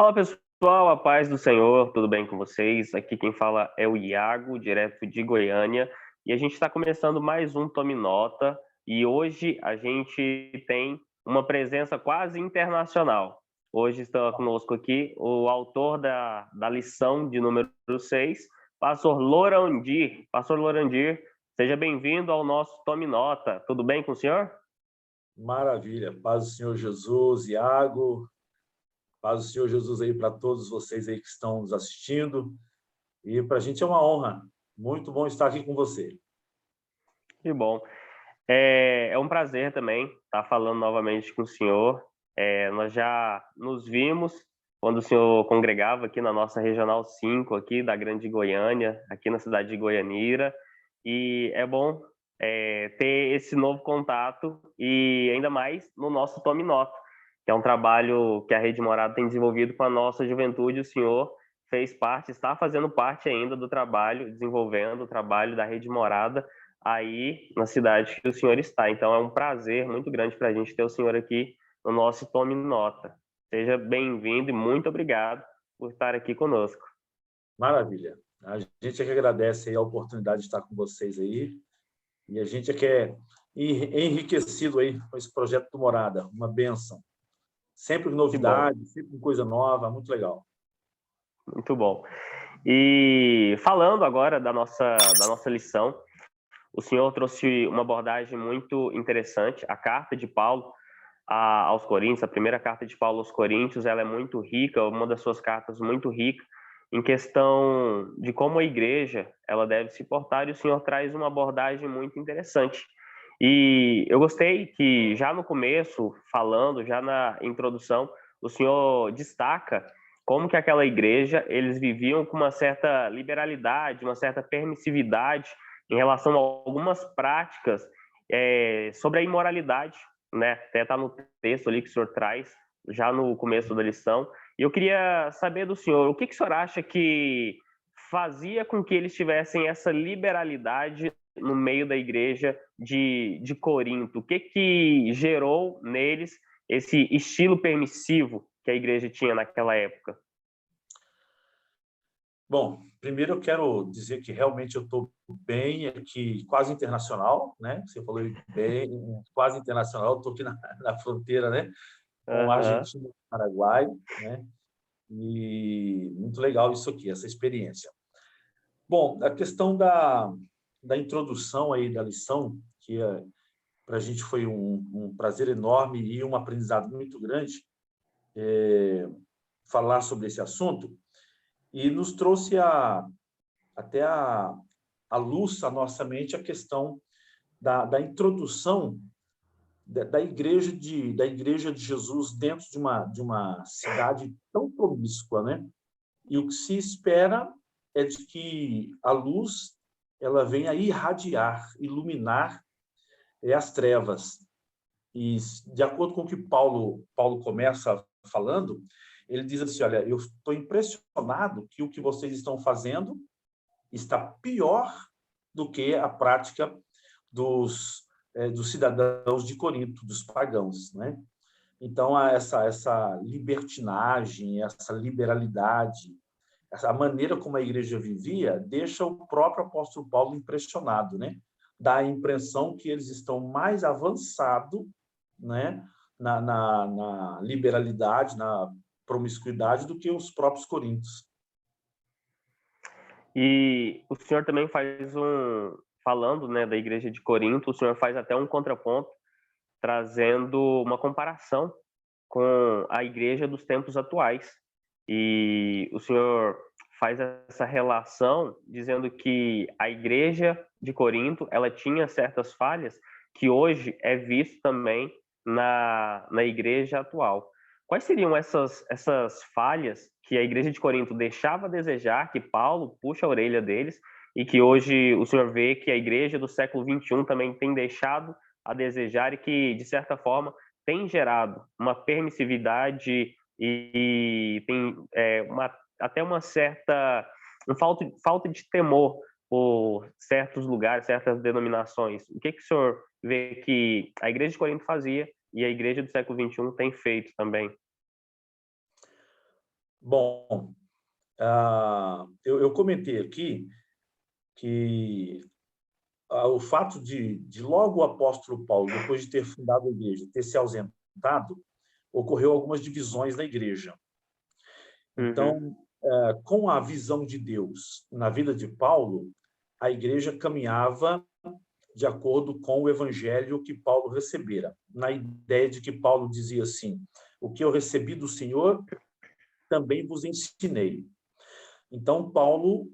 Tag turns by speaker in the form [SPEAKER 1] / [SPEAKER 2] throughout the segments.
[SPEAKER 1] Fala pessoal, a paz do Senhor, tudo bem com vocês? Aqui quem fala é o Iago, direto de Goiânia, e a gente está começando mais um Tome Nota, e hoje a gente tem uma presença quase internacional. Hoje está conosco aqui o autor da lição de número 6, Pastor Lorandir. Pastor Lorandir, seja bem-vindo ao nosso Tome Nota. Tudo bem com o senhor?
[SPEAKER 2] Maravilha. Paz do Senhor Jesus, Iago. Paz do Senhor Jesus aí para todos vocês aí que estão nos assistindo. E para a gente é uma honra. Muito bom estar aqui com você.
[SPEAKER 1] Que bom. É um prazer também estar falando novamente com o senhor. Nós já nos vimos quando o senhor congregava aqui na nossa Regional 5, aqui da Grande Goiânia, aqui na cidade de Goianira. E é bom ter esse novo contato e ainda mais no nosso Tome Nota, que é um trabalho que a Rede Morada tem desenvolvido com a nossa juventude. O senhor fez parte, está fazendo parte ainda do trabalho, desenvolvendo o trabalho da Rede Morada aí na cidade que o senhor está. Então é um prazer muito grande para a gente ter o senhor aqui no nosso Tome Nota. Seja bem-vindo e muito obrigado por estar aqui conosco.
[SPEAKER 2] Maravilha. A gente é que agradece aí a oportunidade de estar com vocês aí. E a gente é que é enriquecido aí com esse projeto do Morada. Uma bênção. Sempre
[SPEAKER 1] Que bom,
[SPEAKER 2] novidade, sempre coisa nova. Muito legal.
[SPEAKER 1] muito bom. E falando agora da nossa lição, o senhor trouxe uma abordagem muito interessante. A carta de Paulo aos Coríntios, a primeira carta de Paulo aos Coríntios, ela é muito rica, uma das suas cartas muito rica, em questão de como a igreja ela deve se portar, e o senhor traz uma abordagem muito interessante. E eu gostei que já no começo, falando, já na introdução, o senhor destaca como que aquela igreja, eles viviam com uma certa liberalidade, uma certa permissividade em relação a algumas práticas sobre a imoralidade, né? Até está no texto ali que o senhor traz, já no começo da lição. E eu queria saber do senhor, o que o senhor acha que fazia com que eles tivessem essa liberalidade no meio da igreja de Corinto? O que gerou neles esse estilo permissivo que a igreja tinha naquela época?
[SPEAKER 2] Bom, primeiro eu quero dizer que realmente eu estou bem aqui, quase internacional, né? Você falou bem, quase internacional. Eu estou aqui na fronteira, né? Com a
[SPEAKER 1] Aham.
[SPEAKER 2] Argentina e o Paraguai, né? E muito legal isso aqui, essa experiência. Bom, a questão da introdução aí da lição, que para a gente foi um prazer enorme e um aprendizado muito grande falar sobre esse assunto, e nos trouxe até a luz à nossa mente a questão da introdução da igreja de Jesus dentro de uma cidade tão promíscua, né? E o que se espera é de que a luz ela venha irradiar, iluminar as trevas. E de acordo com o que Paulo começa falando, ele diz assim: olha, eu estou impressionado que o que vocês estão fazendo está pior do que a prática dos cidadãos de Corinto, dos pagãos, né? Então, essa libertinagem, essa liberalidade, a maneira como a igreja vivia deixa o próprio apóstolo Paulo impressionado, né? Dá a impressão que eles estão mais avançados, né? Na liberalidade, na promiscuidade do que os próprios coríntios.
[SPEAKER 1] E o senhor também falando, né, da igreja de Corinto, o senhor faz até um contraponto, trazendo uma comparação com a igreja dos tempos atuais. E o senhor faz essa relação dizendo que a igreja de Corinto, ela tinha certas falhas que hoje é visto também na igreja atual. Quais seriam essas falhas que a igreja de Corinto deixava a desejar, que Paulo puxa a orelha deles, e que hoje o senhor vê que a igreja do século XXI também tem deixado a desejar e que, de certa forma, tem gerado uma permissividade e tem até uma certa falta de temor por certos lugares, certas denominações? O que o senhor vê que a igreja de Corinto fazia e a igreja do século XXI tem feito também?
[SPEAKER 2] Bom, eu comentei aqui que o fato de logo o apóstolo Paulo, depois de ter fundado a igreja, ter se ausentado, ocorreu algumas divisões na igreja.
[SPEAKER 1] Uhum.
[SPEAKER 2] Então, com a visão de Deus na vida de Paulo, a igreja caminhava de acordo com o evangelho que Paulo recebera, na ideia de que Paulo dizia assim: o que eu recebi do Senhor, também vos ensinei. Então,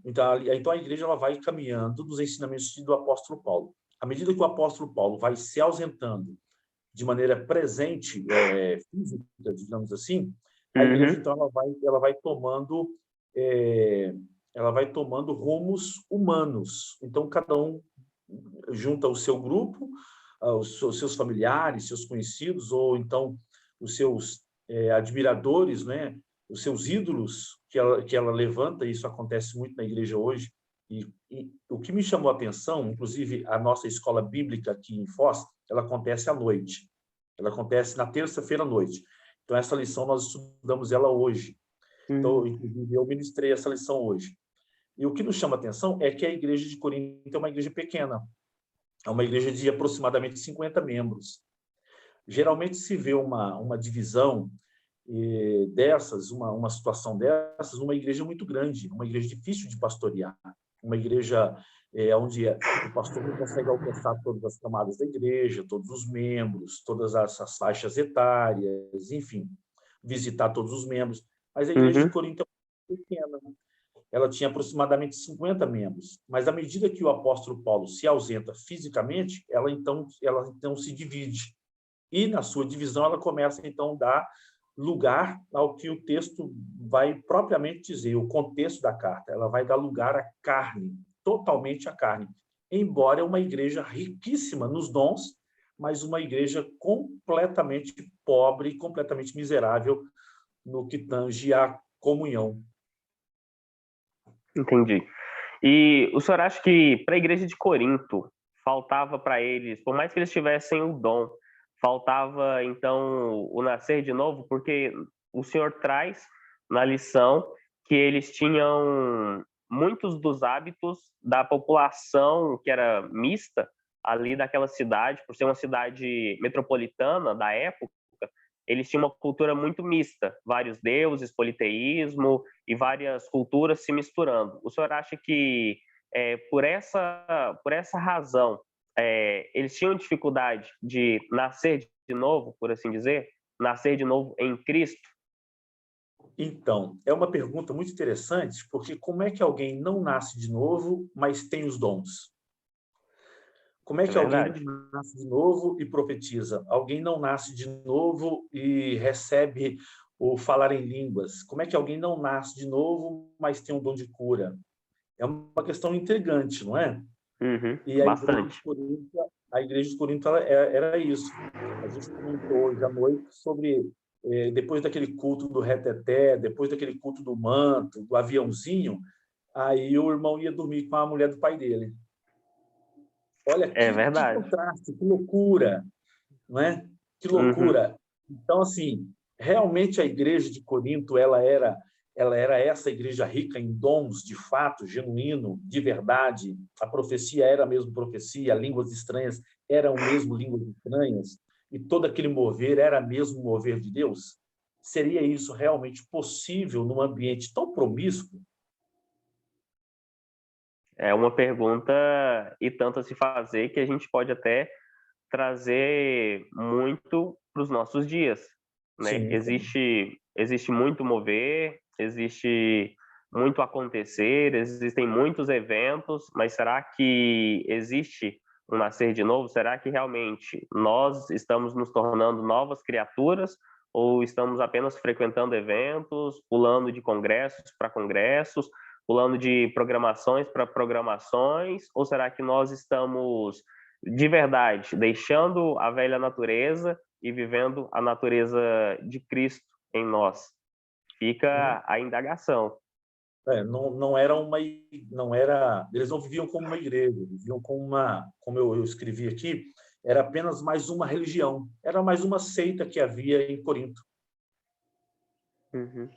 [SPEAKER 2] então a igreja ela vai caminhando nos ensinamentos do apóstolo Paulo. À medida que o apóstolo Paulo vai se ausentando de maneira presente, física, digamos assim, a igreja
[SPEAKER 1] Uhum.
[SPEAKER 2] então é, ela vai tomando rumos humanos. Então cada um junta o seu grupo, os seus familiares, seus conhecidos, ou então os seus admiradores, né? Os seus ídolos que ela levanta. Isso acontece muito na igreja hoje. E o que me chamou a atenção, inclusive a nossa escola bíblica aqui em Foz, ela acontece à noite. Ela acontece na terça-feira à noite. Então, essa lição nós estudamos ela hoje. Então,
[SPEAKER 1] Uhum.
[SPEAKER 2] inclusive, eu ministrei essa lição hoje. E o que nos chama a atenção é que a igreja de Corinto é uma igreja pequena. É uma igreja de aproximadamente 50 membros. Geralmente se vê uma divisão dessas, uma situação dessas, uma igreja muito grande, uma igreja difícil de pastorear, uma igreja onde o pastor não consegue alcançar todas as camadas da igreja, todos os membros, todas essas faixas etárias, enfim, visitar todos os membros. Mas a igreja de
[SPEAKER 1] Uhum.
[SPEAKER 2] Corinto é pequena. Ela tinha aproximadamente 50 membros, mas à medida que o apóstolo Paulo se ausenta fisicamente, ela então se divide. E na sua divisão ela começa então a dar lugar ao que o texto vai propriamente dizer, o contexto da carta. Ela vai dar lugar à carne, totalmente à carne. Embora é uma igreja riquíssima nos dons, mas uma igreja completamente pobre, completamente miserável no que tange à comunhão.
[SPEAKER 1] Entendi. E o senhor acha que para a igreja de Corinto faltava para eles, por mais que eles tivessem o dom, faltava então o nascer de novo? Porque o senhor traz na lição que eles tinham muitos dos hábitos da população que era mista ali daquela cidade, por ser uma cidade metropolitana da época, eles tinham uma cultura muito mista, vários deuses, politeísmo e várias culturas se misturando. O senhor acha que por essa razão eles tinham dificuldade de nascer de novo, por assim dizer, nascer de novo em Cristo?
[SPEAKER 2] Então, é uma pergunta muito interessante, porque como é que alguém não nasce de novo, mas tem os dons? Como é
[SPEAKER 1] É
[SPEAKER 2] que alguém não
[SPEAKER 1] verdade.
[SPEAKER 2] nasce de novo e profetiza? Alguém não nasce de novo e recebe o falar em línguas? Como é que alguém não nasce de novo, mas tem um dom de cura? É uma questão intrigante, não é?
[SPEAKER 1] Uhum,
[SPEAKER 2] E
[SPEAKER 1] bastante.
[SPEAKER 2] A igreja de Corinto era isso. A gente comentou hoje à noite sobre, depois daquele culto do reteté, depois daquele culto do manto, do aviãozinho, aí o irmão ia dormir com a mulher do pai dele. Olha
[SPEAKER 1] É
[SPEAKER 2] que
[SPEAKER 1] verdade.
[SPEAKER 2] contraste, que loucura, não é? Que
[SPEAKER 1] Uhum.
[SPEAKER 2] loucura. Então, assim, realmente a igreja de Corinto, ela era essa igreja rica em dons, de fato, genuíno, de verdade. A profecia era mesmo profecia, línguas estranhas eram mesmo línguas estranhas, e todo aquele mover era mesmo mover de Deus? Seria isso realmente possível num ambiente tão promíscuo?
[SPEAKER 1] É uma pergunta e tanto a se fazer que a gente pode até trazer muito para os nossos dias, né?
[SPEAKER 2] Sim,
[SPEAKER 1] Existe muito mover, existe muito acontecer, existem muitos eventos, mas será que existe um nascer de novo? Será que realmente nós estamos nos tornando novas criaturas ou estamos apenas frequentando eventos, pulando de congressos para congressos, pulando de programações para programações, ou será que nós estamos de verdade, deixando a velha natureza e vivendo a natureza de Cristo em nós?
[SPEAKER 2] sim.
[SPEAKER 1] Fica a indagação.
[SPEAKER 2] Não era não era, eles não viviam como uma igreja, viviam como como eu escrevi aqui, era apenas mais uma religião, era mais uma seita que havia em Corinto.
[SPEAKER 1] Uhum.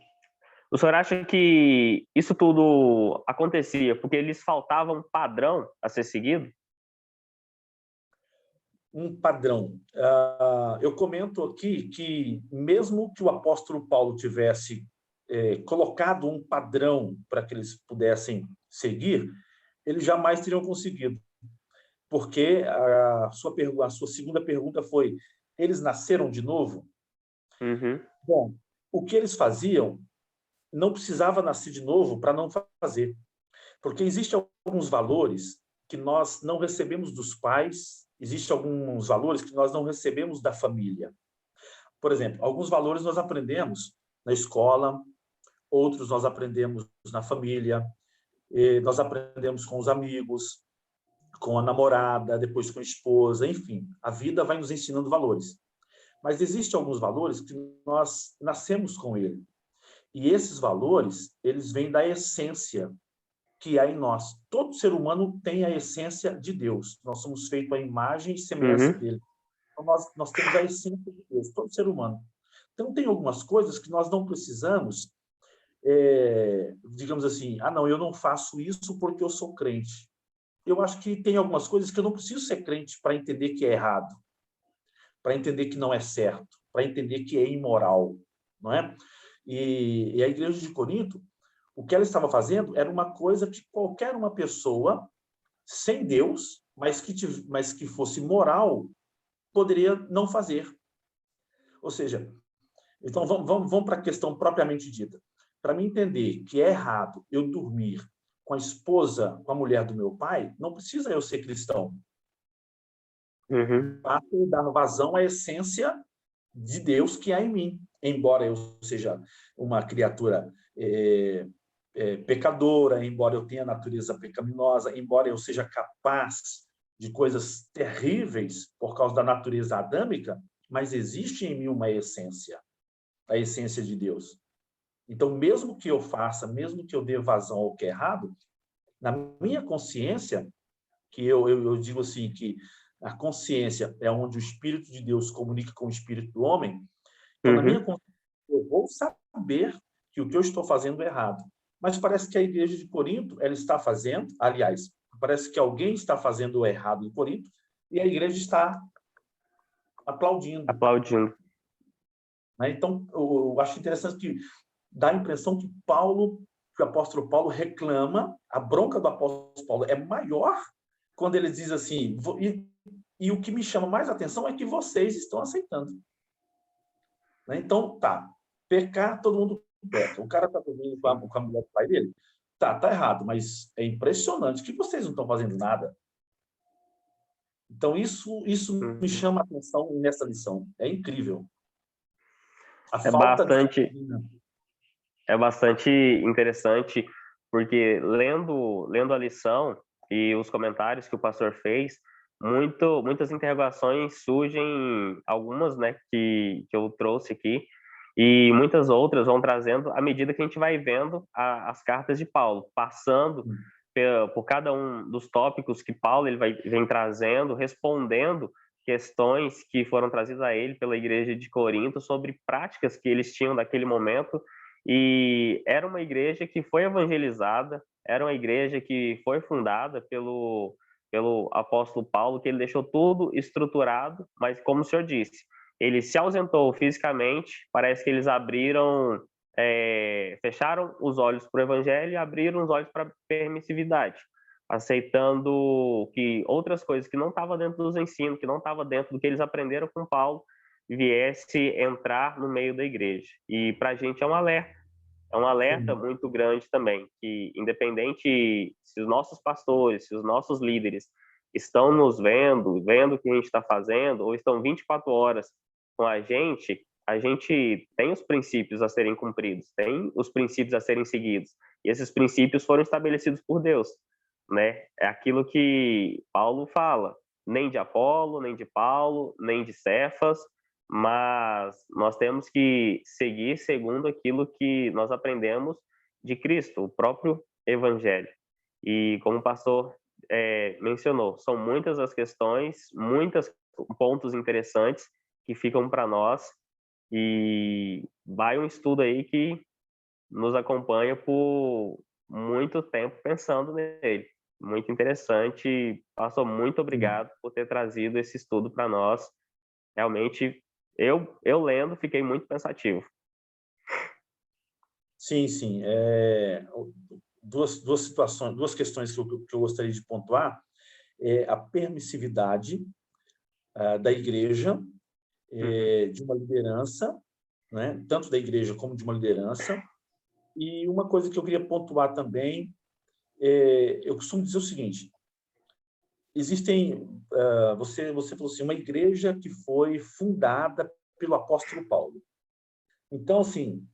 [SPEAKER 1] O senhor acha que isso tudo acontecia porque lhes faltava um padrão a ser seguido?
[SPEAKER 2] Um padrão. Eu comento aqui que, mesmo que o apóstolo Paulo tivesse colocado um padrão para que eles pudessem seguir, eles jamais teriam conseguido. Porque a sua segunda pergunta foi: eles nasceram de novo?
[SPEAKER 1] Uhum,
[SPEAKER 2] Bom, o que eles faziam não precisava nascer de novo para não fazer. Porque existem alguns valores que nós não recebemos dos pais, existem alguns valores que nós não recebemos da família. Por exemplo, alguns valores nós aprendemos na escola, outros nós aprendemos na família, nós aprendemos com os amigos, com a namorada, depois com a esposa, enfim, a vida vai nos ensinando valores. Mas existem alguns valores que nós nascemos com ele. E esses valores, eles vêm da essência que há em nós. Todo ser humano tem a essência de Deus. Nós somos feitos à imagem e semelhança
[SPEAKER 1] uhum,
[SPEAKER 2] dele. Então, nós temos a essência de Deus, todo ser humano. Então, tem algumas coisas que nós não precisamos, digamos assim, não, eu não faço isso porque eu sou crente. Eu acho que tem algumas coisas que eu não preciso ser crente para entender que é errado, para entender que não é certo, para entender que é imoral, não é? E a igreja de Corinto, o que ela estava fazendo era uma coisa que qualquer uma pessoa sem Deus, mas que fosse moral, poderia não fazer. Ou seja, então vamos para a questão propriamente dita. Para mim entender que é errado eu dormir com a esposa, com a mulher do meu pai, não precisa eu ser cristão.
[SPEAKER 1] uhum.
[SPEAKER 2] Basta eu dar vazão à essência de Deus que há em mim. Embora eu seja uma criatura pecadora, embora eu tenha natureza pecaminosa, embora eu seja capaz de coisas terríveis por causa da natureza adâmica, mas existe em mim uma essência, a essência de Deus. Então, mesmo que eu faça, mesmo que eu dê vazão ao que é errado, na minha consciência, que eu digo assim, que a consciência é onde o Espírito de Deus comunica com o Espírito do homem, então, na minha
[SPEAKER 1] Uhum.
[SPEAKER 2] consciência, eu vou saber que o que eu estou fazendo é errado. Mas parece que a igreja de Corinto, ela está fazendo, aliás, parece que alguém está fazendo o errado em Corinto e a igreja está aplaudindo.
[SPEAKER 1] Aplaudindo.
[SPEAKER 2] Né? Então, eu acho interessante que dá a impressão que Paulo, que o apóstolo Paulo reclama, a bronca do apóstolo Paulo é maior quando ele diz assim, e o que me chama mais atenção é que vocês estão aceitando. Né? Então, tá, pecar, todo mundo peca. O cara está dormindo com a mulher do pai dele, tá errado, mas é impressionante que vocês não estão fazendo nada. Então, isso me
[SPEAKER 1] Uhum.
[SPEAKER 2] chama a atenção nessa lição. É incrível. A
[SPEAKER 1] É
[SPEAKER 2] falta de
[SPEAKER 1] bastante,
[SPEAKER 2] disciplina.
[SPEAKER 1] é bastante interessante, porque lendo a lição e os comentários que o pastor fez, muitas interrogações surgem, algumas, né, que eu trouxe aqui, e muitas outras vão trazendo à medida que a gente vai vendo as cartas de Paulo, passando por cada um dos tópicos que Paulo vem trazendo, respondendo questões que foram trazidas a ele pela igreja de Corinto sobre práticas que eles tinham naquele momento. E era uma igreja que foi evangelizada, era uma igreja que foi fundada pelo apóstolo Paulo, que ele deixou tudo estruturado, mas como o senhor disse, ele se ausentou fisicamente, parece que eles fecharam os olhos para o evangelho e abriram os olhos para a permissividade, aceitando que outras coisas que não estavam dentro dos ensinos, que não estavam dentro do que eles aprenderam com Paulo, viesse entrar no meio da igreja. E para a gente é um alerta
[SPEAKER 2] Sim.
[SPEAKER 1] muito grande também, que independente se os nossos pastores, se os nossos líderes estão nos vendo o que a gente está fazendo, ou estão 24 horas com a gente tem os princípios a serem cumpridos, tem os princípios a serem seguidos, e esses princípios foram estabelecidos por Deus, né? É aquilo que Paulo fala, nem de Apolo, nem de Paulo, nem de Cefas, mas nós temos que seguir segundo aquilo que nós aprendemos de Cristo, o próprio Evangelho. E como o pastor mencionou, são muitas as questões, muitos pontos interessantes que ficam para nós, e vai um estudo aí que nos acompanha por muito tempo pensando nele. Muito interessante. Pastor, muito obrigado por ter trazido esse estudo para nós. Realmente, eu lendo, fiquei muito pensativo.
[SPEAKER 2] Sim, sim. Duas situações, duas questões que eu gostaria de pontuar é a permissividade da igreja, de uma liderança, né? Tanto da igreja como de uma liderança. E uma coisa que eu queria pontuar também, eu costumo dizer o seguinte: existem, você falou assim, uma igreja que foi fundada pelo apóstolo Paulo. Então, assim,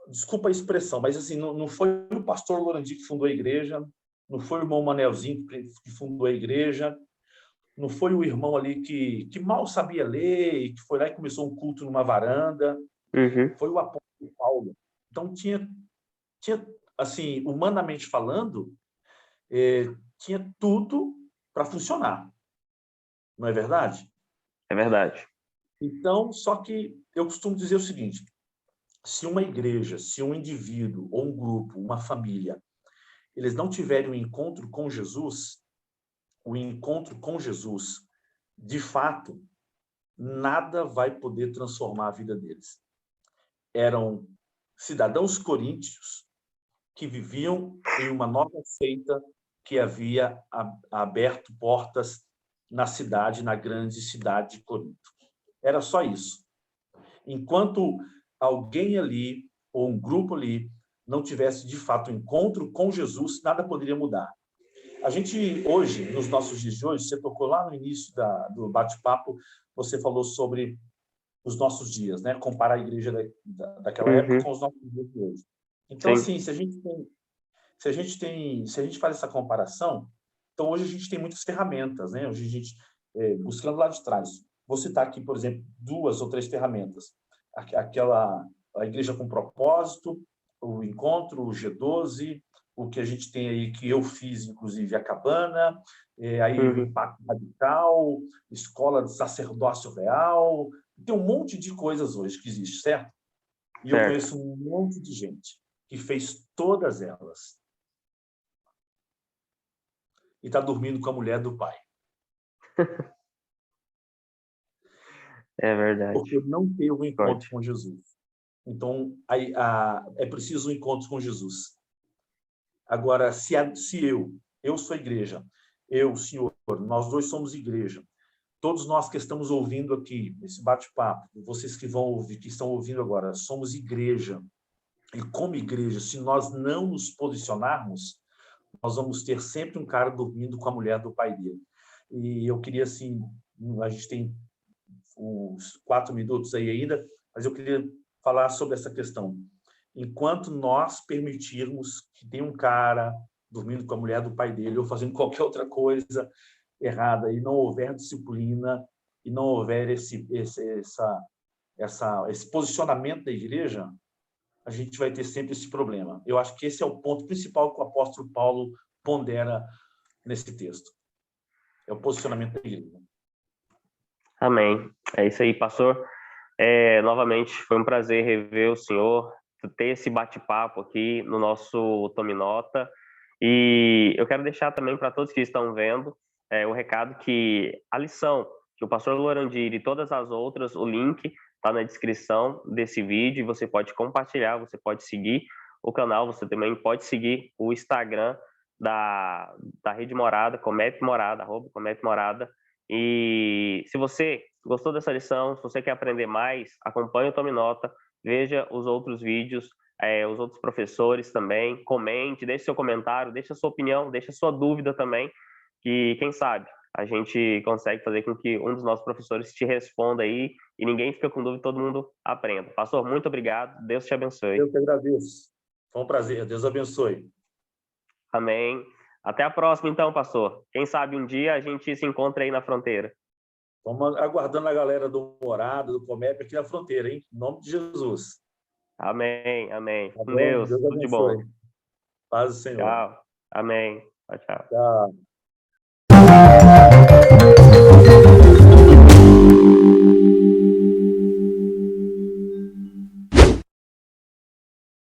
[SPEAKER 2] desculpa a expressão, mas assim, não foi o pastor Lorandi que fundou a igreja, não foi o irmão Manelzinho que fundou a igreja, não foi o irmão ali que mal sabia ler e que foi lá e começou um culto numa varanda, foi o apóstolo Paulo. Então, tinha assim, humanamente falando, tinha tudo para funcionar, não é verdade?
[SPEAKER 1] É verdade.
[SPEAKER 2] Então, só que eu costumo dizer o seguinte: se uma igreja, se um indivíduo ou um grupo, uma família, eles não tiverem um encontro com Jesus, o encontro com Jesus, de fato, nada vai poder transformar a vida deles. Eram cidadãos coríntios que viviam em uma nova seita que havia aberto portas na cidade, na grande cidade de Corinto. Era só isso. Enquanto alguém ali, ou um grupo ali, não tivesse, de fato, um encontro com Jesus, nada poderia mudar. A gente, hoje, nos nossos dias de hoje, você tocou lá no início do bate-papo, você falou sobre os nossos dias, né? Comparar a igreja daquela época com os nossos dias de hoje. Então,
[SPEAKER 1] Sim.
[SPEAKER 2] assim, se a gente faz essa comparação, então hoje a gente tem muitas ferramentas, né? Hoje a gente, buscando lá de trás, vou citar aqui, por exemplo, 2 ou 3 ferramentas. A igreja com propósito, o encontro, o G12, o que a gente tem aí, que eu fiz, inclusive, a cabana, aí o impacto radical, escola de sacerdócio real, tem um monte de coisas hoje que existe, certo? E eu conheço um monte de gente que fez todas elas e está dormindo com a mulher do pai.
[SPEAKER 1] É verdade.
[SPEAKER 2] Porque não teve um encontro
[SPEAKER 1] Pode.
[SPEAKER 2] com Jesus. Então, é preciso um encontro com Jesus. Agora, se eu sou igreja, eu, senhor, nós dois somos igreja, todos nós que estamos ouvindo aqui, esse bate-papo, vocês que vão ouvir, que estão ouvindo agora, somos igreja. E como igreja, se nós não nos posicionarmos, nós vamos ter sempre um cara dormindo com a mulher do pai dele. E eu queria, assim, a gente tem uns 4 minutos aí ainda, mas eu queria falar sobre essa questão. Enquanto nós permitirmos que tenha um cara dormindo com a mulher do pai dele ou fazendo qualquer outra coisa errada e não houver disciplina e não houver esse posicionamento da igreja, a gente vai ter sempre esse problema. Eu acho que esse é o ponto principal que o apóstolo Paulo pondera nesse texto. É o posicionamento da igreja.
[SPEAKER 1] Amém. É isso aí, pastor. Novamente, foi um prazer rever o senhor, ter esse bate-papo aqui no nosso Tome Nota. E eu quero deixar também para todos que estão vendo o recado que a lição que o pastor Lorandir e todas as outras, o link está na descrição desse vídeo, você pode compartilhar, você pode seguir o canal, você também pode seguir o Instagram da Rede Morada, Comep Morada, @Comep Morada. E se você gostou dessa lição, se você quer aprender mais, acompanhe o Tome Nota, veja os outros vídeos, os outros professores também, comente, deixe seu comentário, deixe a sua opinião, deixe a sua dúvida também, que quem sabe a gente consegue fazer com que um dos nossos professores te responda aí e ninguém fica com dúvida, todo mundo aprenda. Pastor, muito obrigado, Deus te abençoe.
[SPEAKER 2] Eu que agradeço. Foi um prazer, Deus abençoe.
[SPEAKER 1] Amém. Até a próxima então, pastor. Quem sabe um dia a gente se encontra aí na fronteira.
[SPEAKER 2] Estamos aguardando a galera do Morada, do Comep aqui na fronteira, hein? Em nome de Jesus.
[SPEAKER 1] Amém, amém.
[SPEAKER 2] Tá
[SPEAKER 1] Com
[SPEAKER 2] bom?
[SPEAKER 1] Deus,
[SPEAKER 2] Deus
[SPEAKER 1] tudo de bom.
[SPEAKER 2] abençoe. Paz do Senhor.
[SPEAKER 1] Tchau. Amém. Tchau, tchau.
[SPEAKER 2] Tchau.